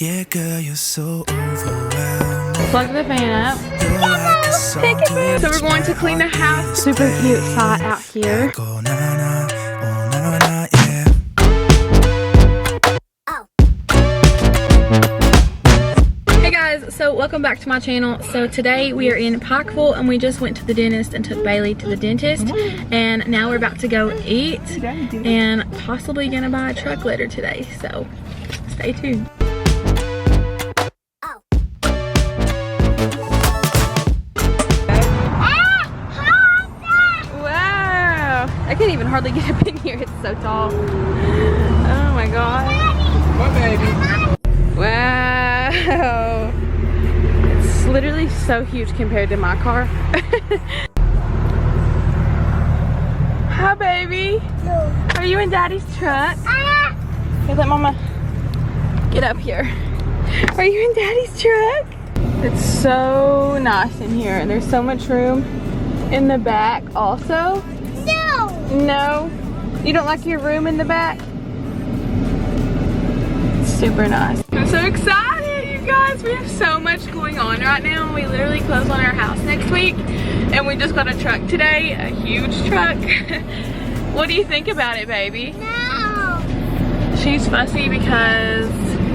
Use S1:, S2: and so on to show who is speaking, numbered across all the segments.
S1: Yeah, girl, you're so overwhelming.
S2: Plug the fan up. So we're going to clean the house. Super cute spot out here.
S1: Go na na, oh na na, yeah.
S2: Hey guys, so welcome back to my channel. So today we are in Pikeville and we just went to the dentist and took Bailey to the dentist. And now we're about to go eat and possibly gonna buy a truck later today. So stay tuned. I can't even hardly get up in here. It's so tall. Oh my god.
S1: What, baby?
S2: Wow. It's literally so huge compared to my car. Hi, baby. Are you in Daddy's truck? Here, let Mama get up here. Are you in Daddy's truck? It's so nice in here. And there's so much room in the back also. No? You don't like your room in the back? It's super nice. I'm so excited, you guys. We have so much going on right now. We literally close on our house next week. And we just got a truck today. A huge truck. What do you think about it, baby?
S3: No.
S2: She's fussy because...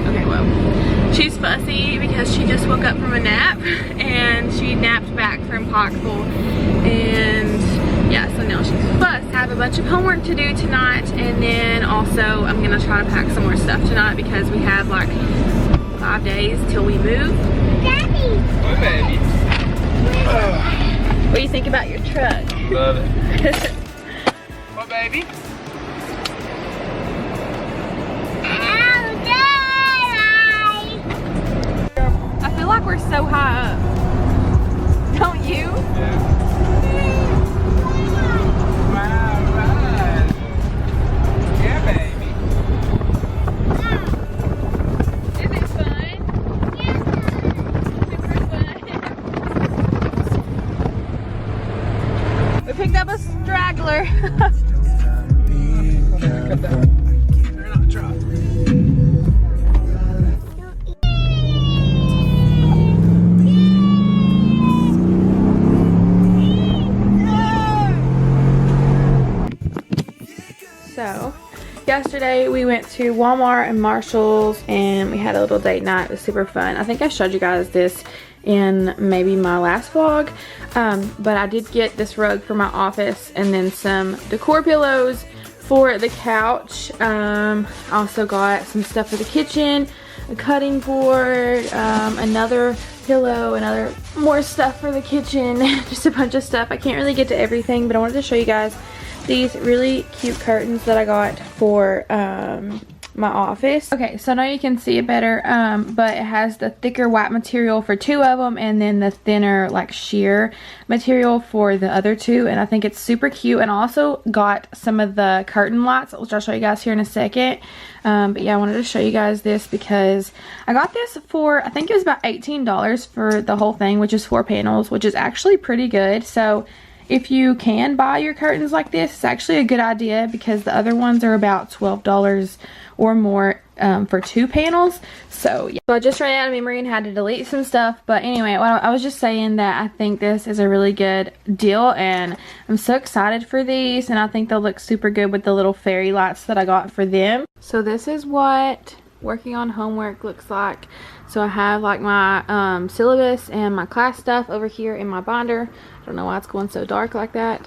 S2: Okay, well. She's fussy because she just woke up from a nap. And she napped back from Pikeville. And... yeah, so now she's fussed. I have a bunch of homework to do tonight, and then also I'm gonna try to pack some more stuff tonight because we have like 5 days till we move.
S3: Daddy.
S1: What, baby?
S2: What do you think about your truck?
S1: Love it. What, baby?
S2: I feel like we're so high up. Don't you?
S1: Yeah.
S2: Picked up a straggler. So, yesterday we went to Walmart and Marshall's and we had a little date night. It was super fun. I think I showed you guys this in maybe my last vlog, but I did get this rug for my office and then some decor pillows for the couch. I also got some stuff for the kitchen, a cutting board, another pillow, more stuff for the kitchen, just a bunch of stuff. I can't really get to everything, but I wanted to show you guys these really cute curtains that I got for my office. Okay, so now you can see it better, but it has the thicker white material for 2 of them and then the thinner like sheer material for the other 2, and I think it's super cute. And I also got some of the curtain lights, which I'll show you guys here in a second. But yeah, I wanted to show you guys this because I got this for, I think it was about $18 for the whole thing, which is 4 panels, which is actually pretty good. So if you can buy your curtains like this, it's actually a good idea because the other ones are about $12 or more for 2 panels. So yeah, so I just ran out of memory and had to delete some stuff. But anyway, I was just saying that I think this is a really good deal and I'm so excited for these, and I think they'll look super good with the little fairy lights that I got for them. So this is what working on homework looks like. So I have like my syllabus and my class stuff over here in my binder. I don't know why it's going so dark like that.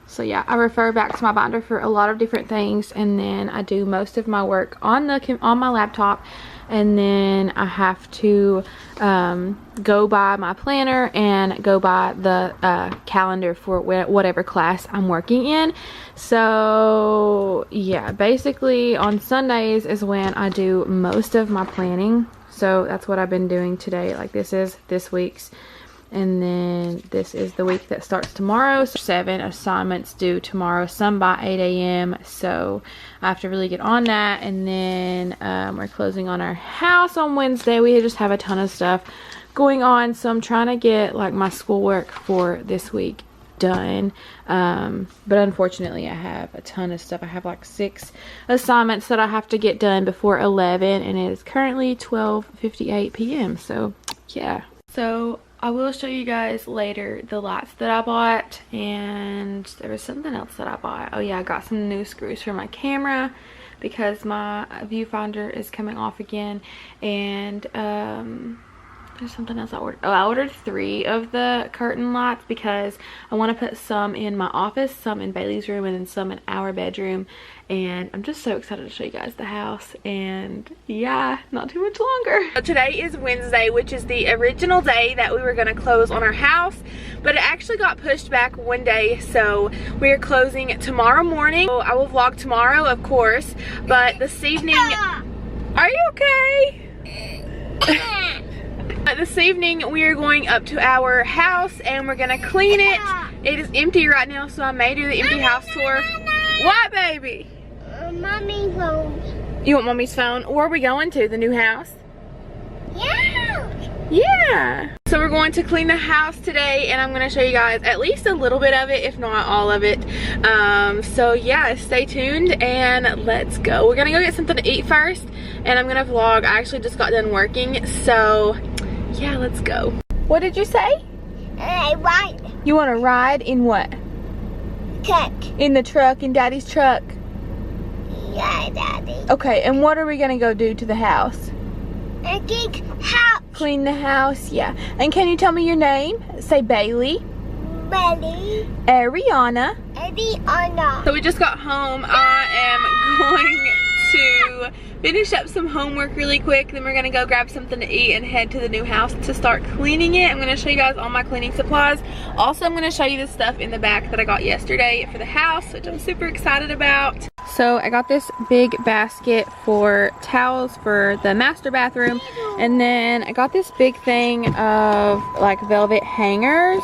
S2: So yeah, I refer back to my binder for a lot of different things, and then I do most of my work on my laptop, and then I have to go by my planner and go by the calendar for whatever class I'm working in. So yeah, basically on Sundays is when I do most of my planning. So that's what I've been doing today. Like this is this week's. And then this is the week that starts tomorrow. So 7 assignments due tomorrow, some by 8 a.m. So I have to really get on that. And then we're closing on our house on Wednesday. We just have a ton of stuff going on. So I'm trying to get like my schoolwork for this week done. But unfortunately I have a ton of stuff. I have like 6 assignments that I have to get done before 11, and it is currently 12:58 p.m. So yeah, so I will show you guys later the lights that I bought, and there was something else that I bought. Oh yeah, I got some new screws for my camera because my viewfinder is coming off again, and there's something else I ordered. Oh, I ordered 3 of the curtain lights because I want to put some in my office, some in Bailey's room, and then some in our bedroom. And I'm just so excited to show you guys the house. And yeah, not too much longer. So today is Wednesday, which is the original day that we were going to close on our house, but it actually got pushed back one day, so we are closing tomorrow morning. So I will vlog tomorrow, of course, but this evening... Are you okay? This evening we are going up to our house and we're gonna clean it. It is empty right now, so I may do the empty house tour. What, baby?
S3: Mommy's phone.
S2: You want mommy's phone? Where are we going to? The new house?
S3: Yeah.
S2: Yeah. So we're going to clean the house today, and I'm gonna show you guys at least a little bit of it, if not all of it. So yeah, stay tuned and let's go. We're gonna go get something to eat first, and I'm gonna vlog. I actually just got done working, so yeah, let's go. What did you say?
S3: Right.
S2: You want to ride in what?
S3: Truck.
S2: In the truck, in Daddy's truck?
S3: Yeah, Daddy.
S2: Okay, and what are we gonna go do to the house?
S3: A big house.
S2: Clean the house, yeah. And can you tell me your name? Say Bailey.
S3: Bailey.
S2: Ariana.
S3: Ariana.
S2: So we just got home. I am going to finish up some homework really quick, then we're gonna go grab something to eat and head to the new house to start cleaning it. I'm gonna show you guys all my cleaning supplies. Also, I'm gonna show you the stuff in the back that I got yesterday for the house, which I'm super excited about. So I got this big basket for towels for the master bathroom, and then I got this big thing of like velvet hangers,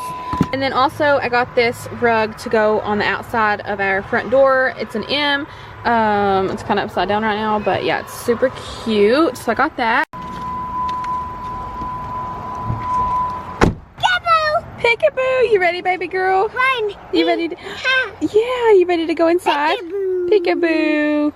S2: and then also I got this rug to go on the outside of our front door. It's an M. It's kind of upside down right now, but yeah, it's super cute. So I got that. Peekaboo! You ready, baby girl?
S3: Run.
S2: You ready to... Yeah, you ready to go inside? Peekaboo!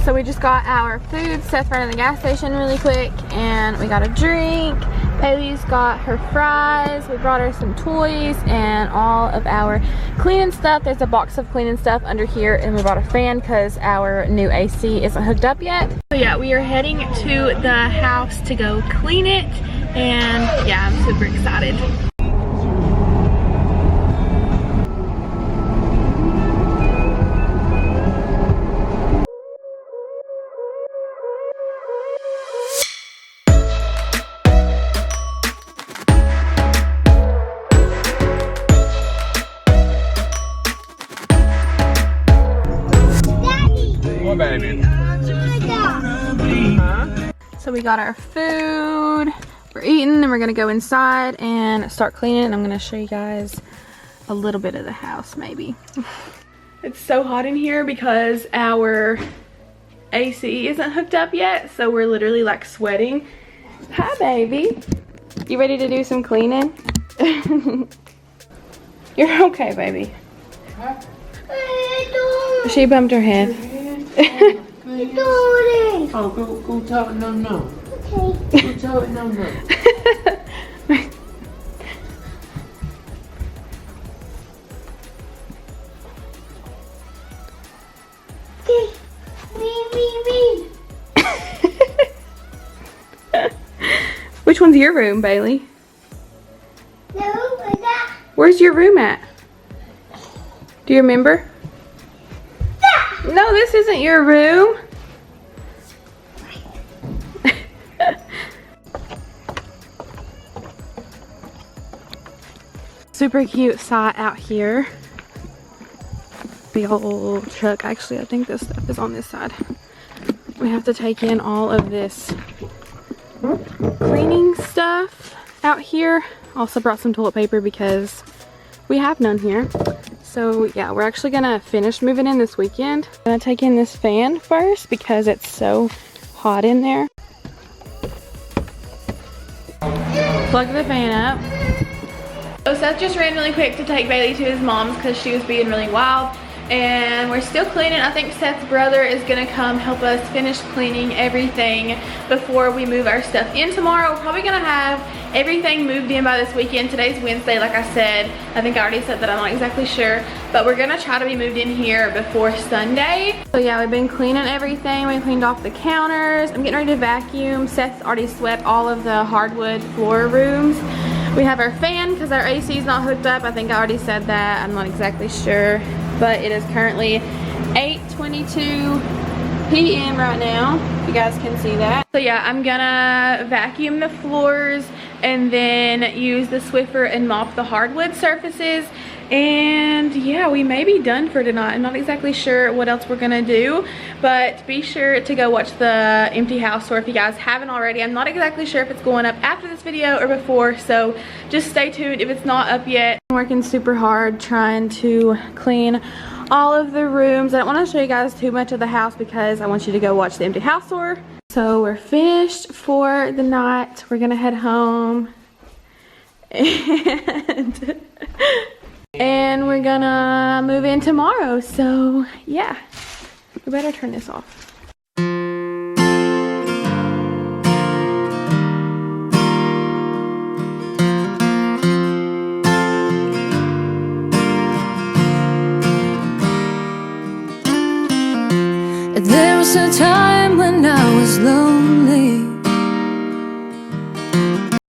S2: So we just got our food. Seth ran to the gas station really quick and we got a drink. Bailey's got her fries. We brought her some toys and all of our cleaning stuff. There's a box of cleaning stuff under here, and we bought a fan because our new AC isn't hooked up yet. So yeah, we are heading to the house to go clean it, and yeah, I'm super excited.
S1: Baby.
S2: So we got our food, we're eating, and we're gonna go inside and start cleaning. I'm gonna show you guys a little bit of the house maybe. It's so hot in here because our AC isn't hooked up yet, so we're literally like sweating. Hi baby, you ready to do some cleaning? You're okay, baby. She bumped her head.
S4: Oh, go tell it no.
S3: Okay.
S4: Go tell it no.
S3: Me.
S2: Which one's your room, Bailey?
S3: No, that.
S2: Where's your room at? Do you remember? No, this isn't your room. Super cute sight out here. Big old truck. Actually, I think this stuff is on this side. We have to take in all of this cleaning stuff out here. Also brought some toilet paper because we have none here. So yeah, we're actually gonna finish moving in this weekend. I'm gonna take in this fan first because it's so hot in there. Plug the fan up. So Seth just ran really quick to take Bailey to his mom's because she was being really wild. And we're still cleaning. I think Seth's brother is gonna come help us finish cleaning everything before we move our stuff in tomorrow. We're probably gonna have everything moved in by this weekend. Today's Wednesday, like I said. I think I already said that, I'm not exactly sure. But we're gonna try to be moved in here before Sunday. So yeah, we've been cleaning everything. We cleaned off the counters. I'm getting ready to vacuum. Seth's already swept all of the hardwood floor rooms. We have our fan because our AC is not hooked up. I think I already said that. I'm not exactly sure. But it is currently 8:22 p.m. right now. You guys can see that. So yeah, I'm gonna vacuum the floors and then use the Swiffer and mop the hardwood surfaces. And yeah, we may be done for tonight. I'm not exactly sure what else we're gonna do, but be sure to go watch the empty house tour if you guys haven't already. I'm not exactly sure if it's going up after this video or before, so just stay tuned if it's not up yet. I'm working super hard trying to clean all of the rooms. I don't want to show you guys too much of the house because I want you to go watch the empty house tour. So we're finished for the night. We're gonna head home and we're gonna move in tomorrow. So yeah, we better turn this off.
S5: There was a time when I was low.